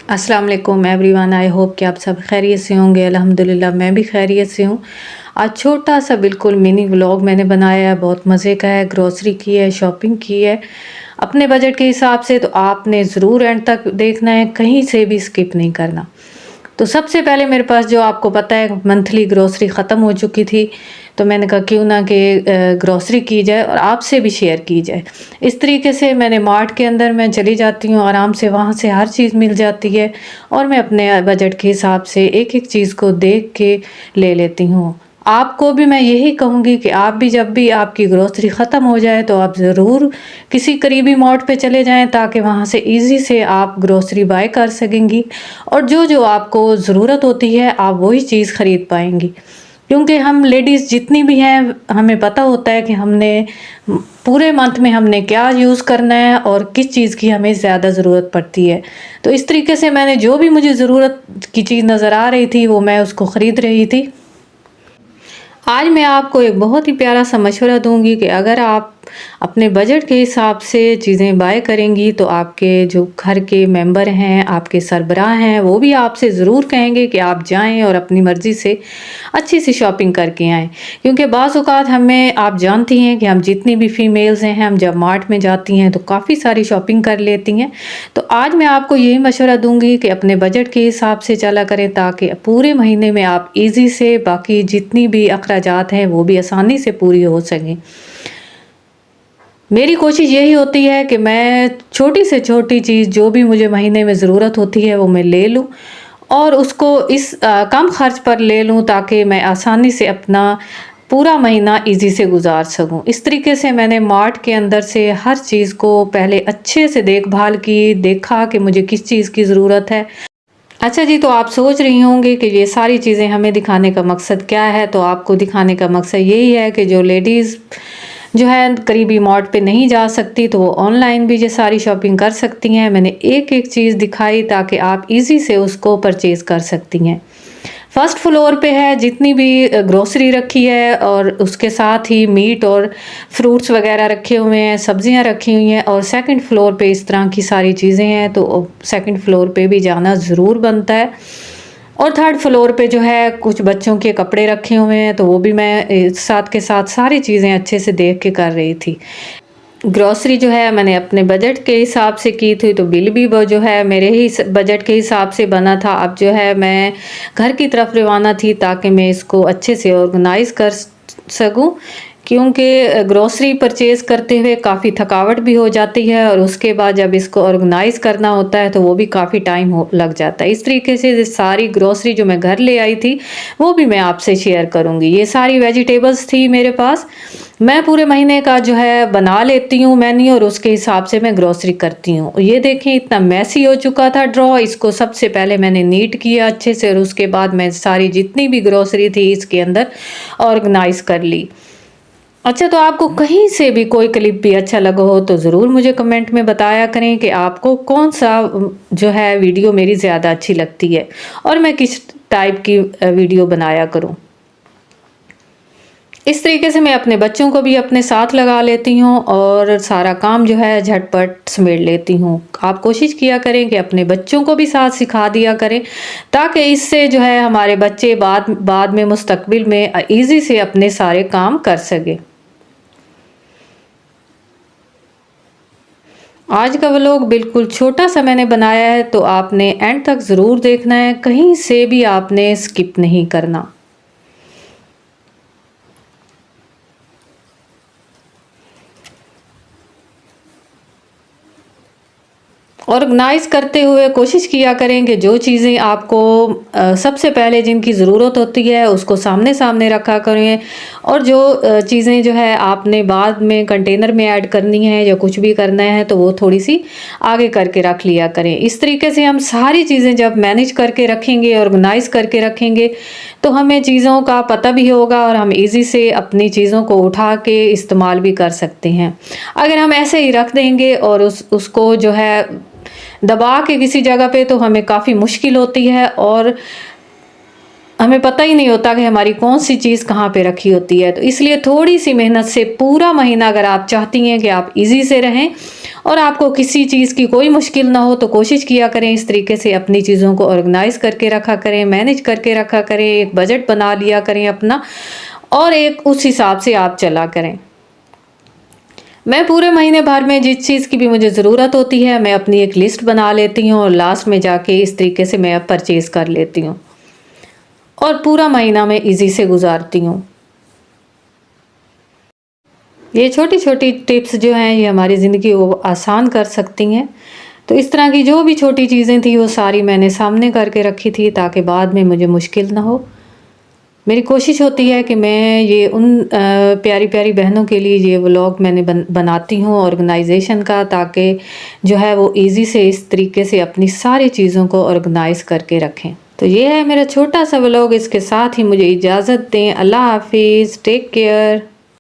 अस्सलाम वालेकुम everyone, I hope कि आप सब खैरियत से होंगे। अल्हम्दुलिल्लाह मैं भी खैरियत से हूँ। आज छोटा सा बिल्कुल मिनी व्लॉग मैंने बनाया है, बहुत मज़े का है। ग्रोसरी की है, शॉपिंग की है अपने बजट के हिसाब से, तो आपने ज़रूर एंड तक देखना है, कहीं से भी स्किप नहीं करना। तो सबसे पहले मेरे पास, जो आपको पता है, मंथली ग्रोसरी ख़त्म हो चुकी थी, तो मैंने कहा क्यों ना कि ग्रोसरी की जाए और आपसे भी शेयर की जाए। इस तरीके से मैंने मार्ट के अंदर मैं चली जाती हूँ, आराम से वहाँ से हर चीज़ मिल जाती है और मैं अपने बजट के हिसाब से एक एक चीज़ को देख के ले लेती हूँ। आपको भी मैं यही कहूँगी कि आप भी जब भी आपकी ग्रोसरी ख़त्म हो जाए तो आप ज़रूर किसी करीबी मॉल पे चले जाएं, ताकि वहाँ से इजी से आप ग्रोसरी बाय कर सकेंगी और जो जो आपको ज़रूरत होती है आप वही चीज़ ख़रीद पाएंगी। क्योंकि हम लेडीज़ जितनी भी हैं, हमें पता होता है कि हमने पूरे मंथ में हमने क्या यूज़ करना है और किस चीज़ की हमें ज़्यादा ज़रूरत पड़ती है। तो इस तरीके से मैंने जो भी मुझे ज़रूरत की चीज़ नज़र आ रही थी वो मैं उसको ख़रीद रही थी। आज मैं आपको एक बहुत ही प्यारा सा मशवरा दूंगी कि अगर आप अपने बजट के हिसाब से चीज़ें बाय करेंगी तो आपके जो घर के मेंबर हैं, आपके सरबराह हैं, वो भी आपसे ज़रूर कहेंगे कि आप जाएं और अपनी मर्ज़ी से अच्छी सी शॉपिंग करके आएँ। क्योंकि बाज़ औक़ात हमें, आप जानती हैं कि हम जितनी भी फ़ीमेल्स हैं, हम जब मार्ट में जाती हैं तो काफ़ी सारी शॉपिंग कर लेती हैं। तो आज मैं आपको यही मशवरा दूंगी कि अपने बजट के हिसाब से चला करें, ताकि पूरे महीने में आप ईज़ी से बाकी जितनी भी अखराजात हैं वो भी आसानी से पूरी हो सकें। मेरी कोशिश यही होती है कि मैं छोटी से छोटी चीज़ जो भी मुझे महीने में ज़रूरत होती है वो मैं ले लूँ और उसको इस कम खर्च पर ले लूँ, ताकि मैं आसानी से अपना पूरा महीना इजी से गुजार सकूं। इस तरीके से मैंने मार्ट के अंदर से हर चीज़ को पहले अच्छे से देखभाल की, देखा कि मुझे किस चीज़ की ज़रूरत है। अच्छा जी, तो आप सोच रही होंगे कि ये सारी चीज़ें हमें दिखाने का मकसद क्या है। तो आपको दिखाने का मकसद यही है कि जो लेडीज़ जो है करीबी मॉल पे नहीं जा सकती, तो वो ऑनलाइन भी ये सारी शॉपिंग कर सकती हैं। मैंने एक एक चीज़ दिखाई ताकि आप इजी से उसको परचेज़ कर सकती हैं। फर्स्ट फ्लोर पे है जितनी भी ग्रोसरी रखी है और उसके साथ ही मीट और फ्रूट्स वगैरह रखे हुए हैं, सब्जियां रखी हुई हैं, और सेकंड फ्लोर पे इस तरह की सारी चीज़ें हैं, तो सेकंड फ्लोर पे भी जाना ज़रूर बनता है। और थर्ड फ्लोर पे जो है कुछ बच्चों के कपड़े रखे हुए हैं, तो वो भी मैं साथ के साथ सारी चीज़ें अच्छे से देख के कर रही थी। ग्रॉसरी जो है मैंने अपने बजट के हिसाब से की थी, तो बिल भी वो जो है मेरे ही बजट के हिसाब से बना था। अब जो है मैं घर की तरफ रवाना थी ताकि मैं इसको अच्छे से ऑर्गेनाइज़ कर सकूं, क्योंकि ग्रॉसरी परचेज़ करते हुए काफ़ी थकावट भी हो जाती है और उसके बाद जब इसको ऑर्गेनाइज़ करना होता है तो वो भी काफ़ी टाइम लग जाता है। इस तरीके से सारी ग्रॉसरी जो मैं घर ले आई थी वो भी मैं आपसे शेयर करूँगी। ये सारी वेजिटेबल्स थी मेरे पास। मैं पूरे महीने का जो है बना लेती हूँ मेन्यू और उसके हिसाब से मैं ग्रॉसरी करती हूँ। ये देखें इतना मैसी हो चुका था ड्रॉ, इसको सबसे पहले मैंने नीट किया अच्छे से और उसके बाद मैं सारी जितनी भी ग्रॉसरी थी इसके अंदर ऑर्गेनाइज़ कर ली। अच्छा, तो आपको कहीं से भी कोई क्लिप भी अच्छा लगा हो तो ज़रूर मुझे कमेंट में बताया करें कि आपको कौन सा जो है वीडियो मेरी ज़्यादा अच्छी लगती है और मैं किस टाइप की वीडियो बनाया करूं। इस तरीके से मैं अपने बच्चों को भी अपने साथ लगा लेती हूँ और सारा काम जो है झटपट समेट लेती हूँ। आप कोशिश किया करें कि अपने बच्चों को भी साथ सिखा दिया करें, ताकि इससे जो है हमारे बच्चे बाद में मुस्तकबिल में इजी से अपने सारे काम कर सके। आज का व्लॉग बिल्कुल छोटा सा मैंने बनाया है, तो आपने एंड तक ज़रूर देखना है, कहीं से भी आपने स्किप नहीं करना। ऑर्गेनाइज करते हुए कोशिश किया करें कि जो चीज़ें आपको सबसे पहले जिनकी ज़रूरत होती है उसको सामने सामने रखा करें, और जो चीज़ें जो है आपने बाद में कंटेनर में ऐड करनी है या कुछ भी करना है तो वो थोड़ी सी आगे करके रख लिया करें। इस तरीके से हम सारी चीज़ें जब मैनेज करके रखेंगे, ऑर्गेनाइज करके रखेंगे, तो हमें चीज़ों का पता भी होगा और हम इजी से अपनी चीज़ों को उठा के इस्तेमाल भी कर सकते हैं। अगर हम ऐसे ही रख देंगे और उसको जो है दबा के किसी जगह पे, तो हमें काफ़ी मुश्किल होती है और हमें पता ही नहीं होता कि हमारी कौन सी चीज़ कहाँ पे रखी होती है। तो इसलिए थोड़ी सी मेहनत से पूरा महीना अगर आप चाहती हैं कि आप इजी से रहें और आपको किसी चीज़ की कोई मुश्किल ना हो, तो कोशिश किया करें इस तरीके से अपनी चीज़ों को ऑर्गेनाइज करके रखा करें, मैनेज करके रखा करें, एक बजट बना लिया करें अपना, और एक उस हिसाब से आप चला करें। मैं पूरे महीने भर में जिस चीज़ की भी मुझे ज़रूरत होती है, मैं अपनी एक लिस्ट बना लेती हूँ और लास्ट में जाके इस तरीके से मैं परचेज़ कर लेती हूँ और पूरा महीना मैं इजी से गुजारती हूँ। ये छोटी-छोटी टिप्स जो हैं ये हमारी ज़िंदगी को आसान कर सकती हैं। तो इस तरह की जो भी छोटी चीज़ें थी वो सारी मैंने सामने करके रखी थी ताकि बाद में मुझे मुश्किल ना हो। मेरी कोशिश होती है कि मैं ये उन प्यारी-प्यारी बहनों के लिए ये व्लॉग मैंने बनाती हूँ ऑर्गेनाइज़ेशन का, ताकि जो है वो ईज़ी से इस तरीके से अपनी सारी चीज़ों को ऑर्गेनाइज़ करके रखें। तो ये है मेरा छोटा-सा व्लॉग, इसके साथ ही मुझे इजाज़त दें। अल्लाह हाफ़िज़, टेक केयर।